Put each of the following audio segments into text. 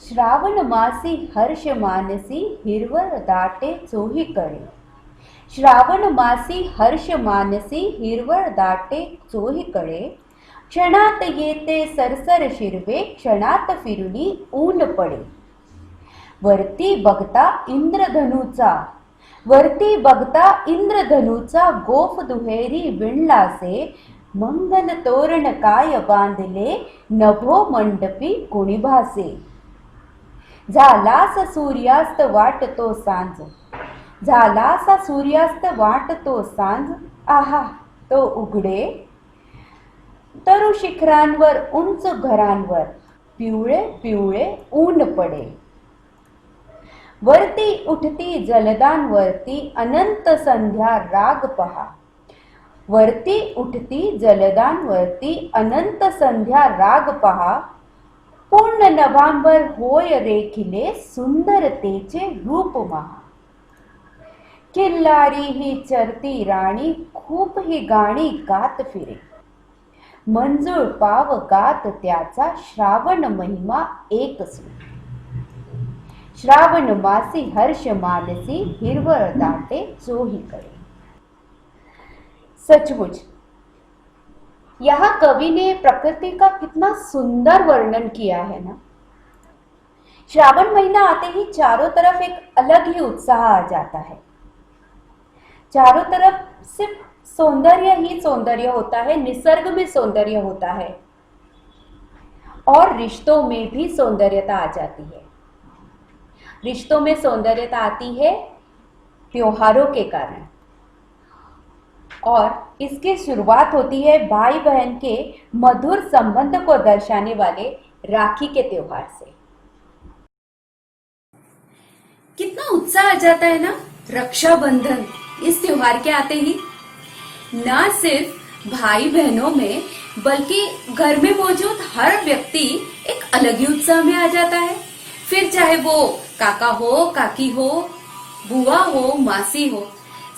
श्रावण मासी हर्ष मानसी हिरवर दाटे चोहीकडे. श्रावण मासी हर्ष मानसी हिरवळ दाटे चोहीकडे. क्षणात येते सरसर शिरवे क्षणात फिरुनी ऊन पडे. वरती बघता इंद्रधनुचा गोफ दुहेरी विणलासे. मंगल तोरण काय बांधले नभो मंडपी कुणी भासे. झालास सूर्यास्त वाटतो सांज. आहा तो उघडे तरु शिखरांवर उंच घरांवर पिवळे पिवळे ऊन पडे. वरती उठती जलदांवरती अनंत संध्या राग पहा. पूर्ण नभांबर होय रेखिले सुंदरतेचे रूप महा. किल्लारी ही चरती राणी खूप ही गाणी गात फिरे. मंजूळ पाव गात त्याचा श्रावण महिमा एक सु. श्रावण मासी हर्ष मानसी हिरवळ दाटे चोहीकडे. सचमुच यहाँ कवि ने प्रकृति का कितना सुंदर वर्णन किया है ना। श्रावण महीना आते ही चारों तरफ एक अलग ही उत्साह आ जाता है। चारों तरफ सिर्फ सौंदर्य ही सौंदर्य होता है, निसर्ग में सौंदर्य होता है और रिश्तों में भी सौंदर्यता आ जाती है। रिश्तों में सौंदर्यता आती है त्योहारों के कारण और इसकी शुरुआत होती है भाई बहन के मधुर संबंध को दर्शाने वाले राखी के त्योहार से। कितना उत्साह आ जाता है ना रक्षाबंधन इस त्योहार के आते ही। ना सिर्फ भाई बहनों में बल्कि घर में मौजूद हर व्यक्ति एक अलग ही उत्साह में आ जाता है। फिर चाहे वो काका हो, काकी हो, बुआ हो, मासी हो,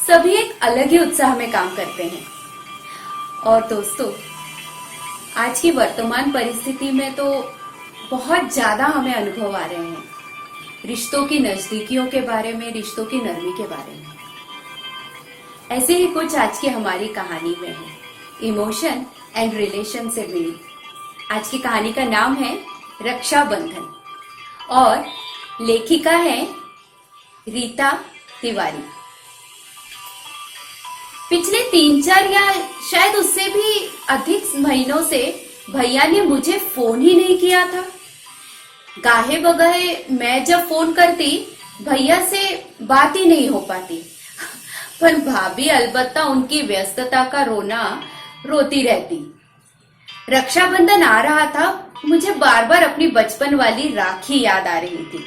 सभी एक अलग ही उत्साह में काम करते हैं। और दोस्तों, आज की वर्तमान परिस्थिति में तो बहुत ज्यादा हमें अनुभव आ रहे हैं रिश्तों की नजदीकियों के बारे में, रिश्तों की नरमी के बारे में। ऐसे ही कुछ आज की हमारी कहानी में है, इमोशन एंड रिलेशन से मिली। आज की कहानी का नाम है रक्षाबंधन और लेखिका है रीता तिवारी। पिछले 3-4 या शायद उससे भी अधिक महीनों से भैया ने मुझे फोन ही नहीं किया था। गाहे बगाहे मैं जब फोन करती भैया से बात ही नहीं हो पाती, पर भाभी अलबत्ता उनकी व्यस्तता का रोना रोती रहती। रक्षाबंधन आ रहा था, मुझे बार बार अपनी बचपन वाली राखी याद आ रही थी।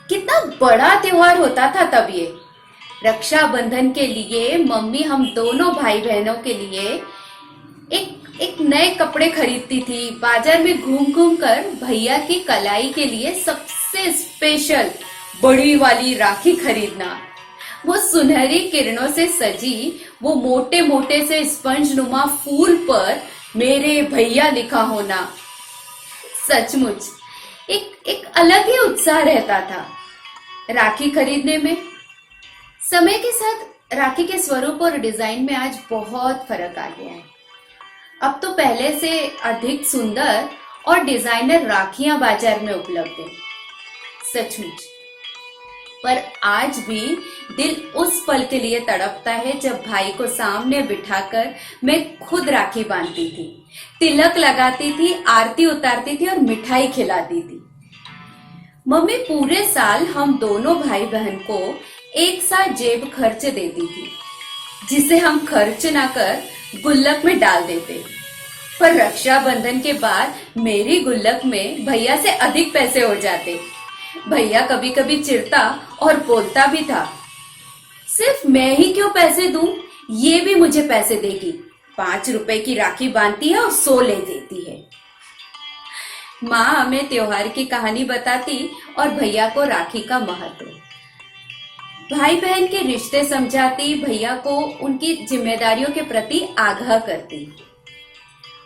कितना बड़ा त्योहार होता था तब ये। रक्षाबंधन के लिए मम्मी हम दोनों भाई बहनों के लिए एक नए कपड़े खरीदती थी। बाजार में घूम घूम कर भैया की कलाई के लिए सबसे स्पेशल बड़ी वाली राखी खरीदना, वो सुनहरी किरणों से सजी वो मोटे मोटे से स्पंज नुमा फूल पर मेरे भैया लिखा होना, सचमुच एक अलग ही उत्साह रहता था राखी खरीदने में। समय के साथ राखी के स्वरूप और डिजाइन में आज बहुत फर्क आ गया है। अब तो पहले से अधिक सुंदर और डिजाइनर राखियां बाजार में उपलब्ध है, सचमुच। पर आज भी दिल उस पल के लिए तड़पता है जब भाई को सामने बिठाकर मैं खुद राखी बांधती थी, तिलक लगाती थी, आरती उतारती थी और मिठाई खिलाती थी। मम्मी पूरे साल हम दोनों भाई बहन को एक साथ जेब खर्च देती थी, जिसे हम खर्च ना कर गुल्लक में डाल देते। पर रक्षाबंधन के बाद मेरी गुल्लक में भैया से अधिक पैसे हो जाते। भैया कभी कभी चिढ़ता और बोलता भी था, सिर्फ मैं ही क्यों पैसे दूं, ये भी मुझे पैसे देगी। 5 रुपए की राखी बांधती है और 100 ले देती है। माँ हमें त्योहार की कहानी बताती और भैया को राखी का महत्व, भाई बहन के रिश्ते समझाती, भैया को उनकी जिम्मेदारियों के प्रति आगाह करती।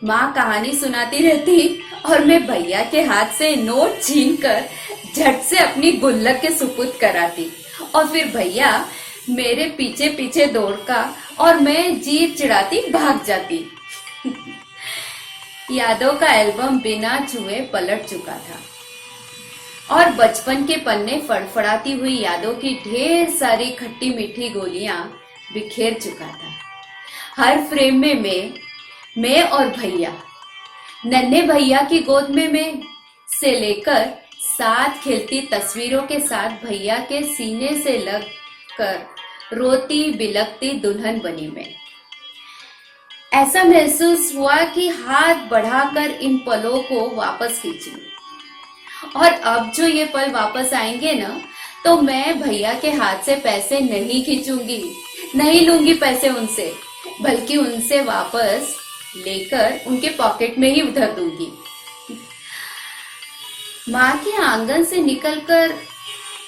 माँ कहानी सुनाती रहती और मैं भैया के हाथ से नोट छीन कर झट से अपनी गुल्लक के सुपुर्द कराती और फिर भैया मेरे पीछे पीछे दौड़ता और मैं जीभ चिढ़ाती भाग जाती। यादों का एल्बम बिना छुए पलट चुका था और बचपन के पन्ने फड़फड़ाती हुई यादों की ढेर सारी खट्टी मीठी गोलियां बिखेर चुका था। हर फ्रेम में मैं और भैया, नन्हे भैया की गोद में मैं से लेकर साथ खेलती तस्वीरों के साथ भैया के सीने से लग कर रोती बिलखती दुल्हन बनी मैं। ऐसा महसूस हुआ कि हाथ बढ़ाकर इन पलों को वापस खींचूं और अब जो ये पल वापस आएंगे ना तो मैं भैया के हाथ से पैसे नहीं खींचूंगी, नहीं लूंगी पैसे उनसे, बल्कि उनसे वापस लेकर उनके पॉकेट में ही उधर दूंगी। माँ के आंगन से निकलकर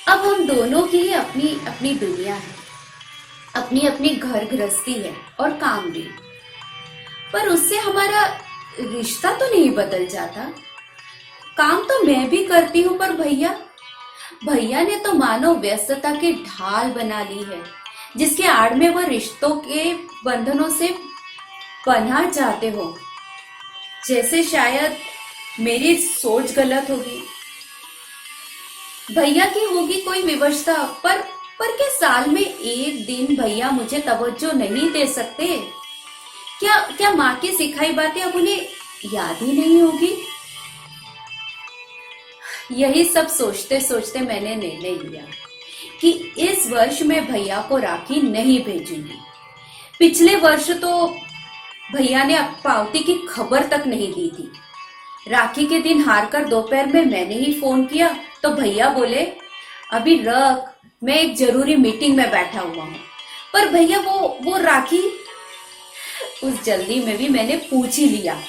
अब हम दोनों की ही अपनी अपनी दुनिया है, अपनी अपनी घर गृहस्थी है और काम भी, पर उससे हमारा रिश्ता तो नहीं बदल जाता। काम तो मैं भी करती हूँ, पर भैया ने तो मानो व्यस्तता की ढाल बना ली है, जिसके आड़ में वह रिश्तों के बंधनों से पनाह चाहते हो। जैसे शायद मेरी सोच गलत होगी, भैया की होगी कोई विवशता, पर क्या साल में एक दिन भैया मुझे तवज्जो नहीं दे सकते? क्या माँ की सिखाई बातें अब उन्हें याद ही नहीं होगी? यही सब सोचते सोचते मैंने निर्णय लिया कि इस वर्ष मैं भैया को राखी नहीं भेजूंगी। पिछले वर्ष तो भैया ने पावती की खबर तक नहीं दी थी। राखी के दिन हारकर दोपहर में मैंने ही फोन किया तो भैया बोले, अभी रख, मैं एक जरूरी मीटिंग में बैठा हुआ हूँ। पर भैया वो राखी, उस जल्दी में भी मैंने पूछ ही लिया,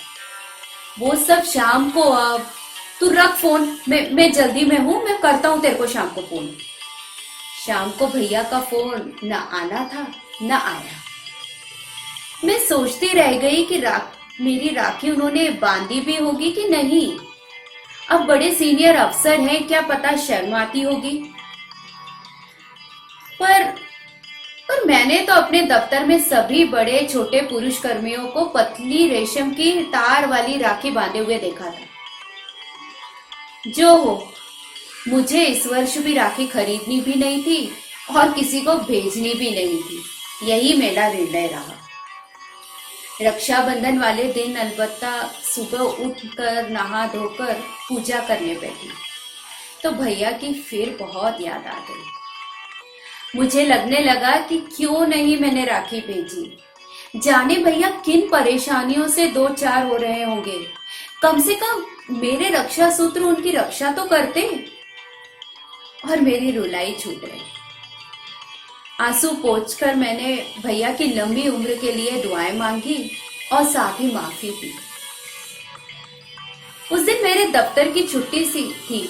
वो सब शाम को, अब तू रख फोन, मैं जल्दी में हूँ, मैं करता हूँ तेरे को शाम को फोन। शाम को भैया का फोन न आना था न आया। मैं सोचती रह गई कि मेरी राखी उन्होंने बांधी भी होगी कि नहीं। अब बड़े सीनियर अफसर हैं, क्या पता शर्म आती होगी। पर मैंने तो अपने दफ्तर में सभी बड़े छोटे पुरुष कर्मियों को पतली रेशम की तार वाली राखी बांधे हुए देखा था। जो हो, मुझे इस वर्ष भी राखी खरीदनी भी नहीं थी और किसी को भेजनी भी नहीं थी। यही मेरा निर्णय रहा। रक्षाबंधन वाले दिन अलबत्ता सुबह उठकर नहा धोकर पूजा करने बैठी तो भैया की फिर बहुत याद आ गई। मुझे लगने लगा कि क्यों नहीं मैंने राखी भेजी। जाने भैया किन परेशानियों से दो चार हो रहे होंगे। कम से कम मेरे रक्षा सूत्र उनकी रक्षा तो करते। और मेरी रुलाई छूट गई। आंसू पोंछकर मैंने भैया की लंबी उम्र के लिए दुआएं मांगी और साथ ही माफी दी। उस दिन मेरे दफ्तर की छुट्टी सी थी।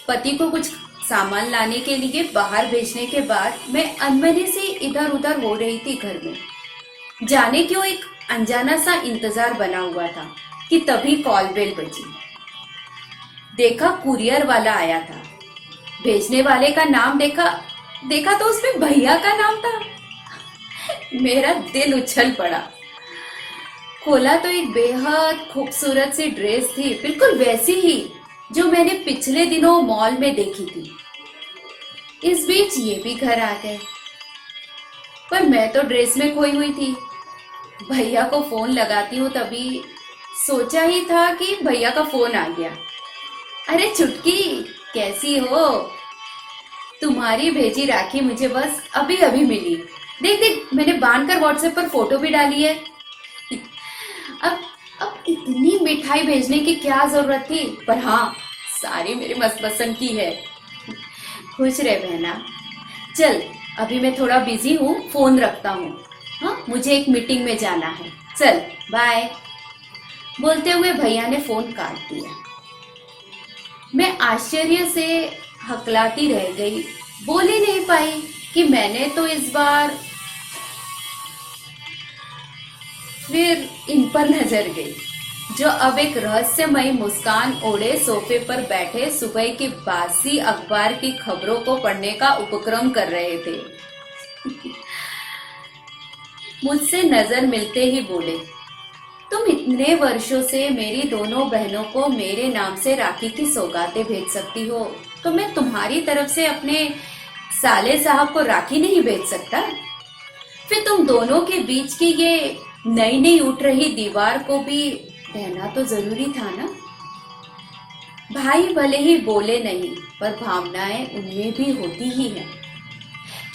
पति को कुछ सामान लाने के लिए बाहर भेजने के बाद मैं अनमने से इधर उधर हो रही थी घर में। जाने क्यों एक अनजाना सा इंतजार बना हुआ था कि तभी कॉल बेल बजी। देखा कुरियर वाला आया था। भेजने वाले का नाम देखा तो उसमें भैया का नाम था। मेरा दिल उछल पड़ा। खोला तो एक बेहद खूबसूरत सी ड्रेस थी, बिल्कुल वैसी ही जो मैंने पिछले दिनों मॉल में देखी थी। इस बीच ये भी घर आ गए, पर मैं तो ड्रेस में खोई हुई थी। भैया को फोन लगाती हूँ तभी सोचा ही था कि भैया का फोन आ गया। अरे छुटकी, कैसी हो? तुम्हारी भेजी राखी मुझे बस अभी अभी मिली। देख मैंने बांधकर व्हाट्सएप पर फोटो भी डाली है। अब इतनी मिठाई भेजने की क्या जरूरत थी, पर हाँ, सारी मेरी मनपसंद की है। खुश रहे बहना। चल अभी मैं थोड़ा बिजी हूँ, फोन रखता हूँ। हाँ, मुझे एक मीटिंग में जाना है। चल बाय। बोलते हुए भैया ने फोन काट दिया। मैं आश्चर्य से हकलाती रह गई, बोल ही नहीं पाई कि मैंने तो इस बार फिर इन पर नजर गई। जो अब एक रहस्यमयी मुस्कान ओढ़े सोफे पर बैठे सुबह की बासी अखबार की खबरों को पढ़ने का उपक्रम कर रहे थे। मुझसे नजर मिलते ही बोले, तुम इतने वर्षों से मेरी दोनों बहनों को मेरे नाम से राखी की सौगातें भेज सकती हो, तो मैं तुम्हारी तरफ से अपने साले साहब को राखी नहीं भेज सकता? फिर तुम दोनों के बीच की ये नई नई उठ रही दीवार को भी रहना तो जरूरी था ना। भाई भले ही बोले नहीं, पर भावनाएं उनमें भी होती ही है।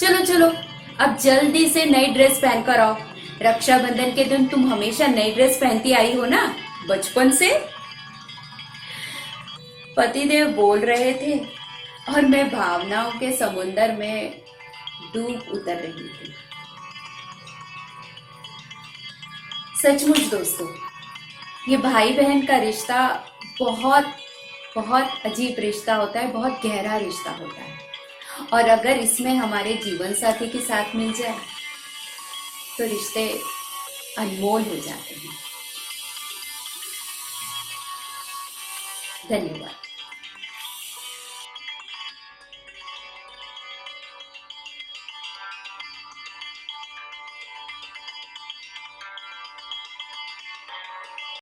चलो चलो, अब जल्दी से नई ड्रेस पहन कर आओ। रक्षाबंधन के दिन तुम हमेशा नई ड्रेस पहनती आई हो ना, बचपन से। पतिदेव बोल रहे थे और मैं भावनाओं के समुंदर में डूब उतर रही थी। सचमुच दोस्तों, ये भाई बहन का रिश्ता बहुत बहुत अजीब रिश्ता होता है, बहुत गहरा रिश्ता होता है। और अगर इसमें हमारे जीवन साथी के साथ मिल जाए तो रिश्ते अनमोल हो जाते हैं। धन्यवाद।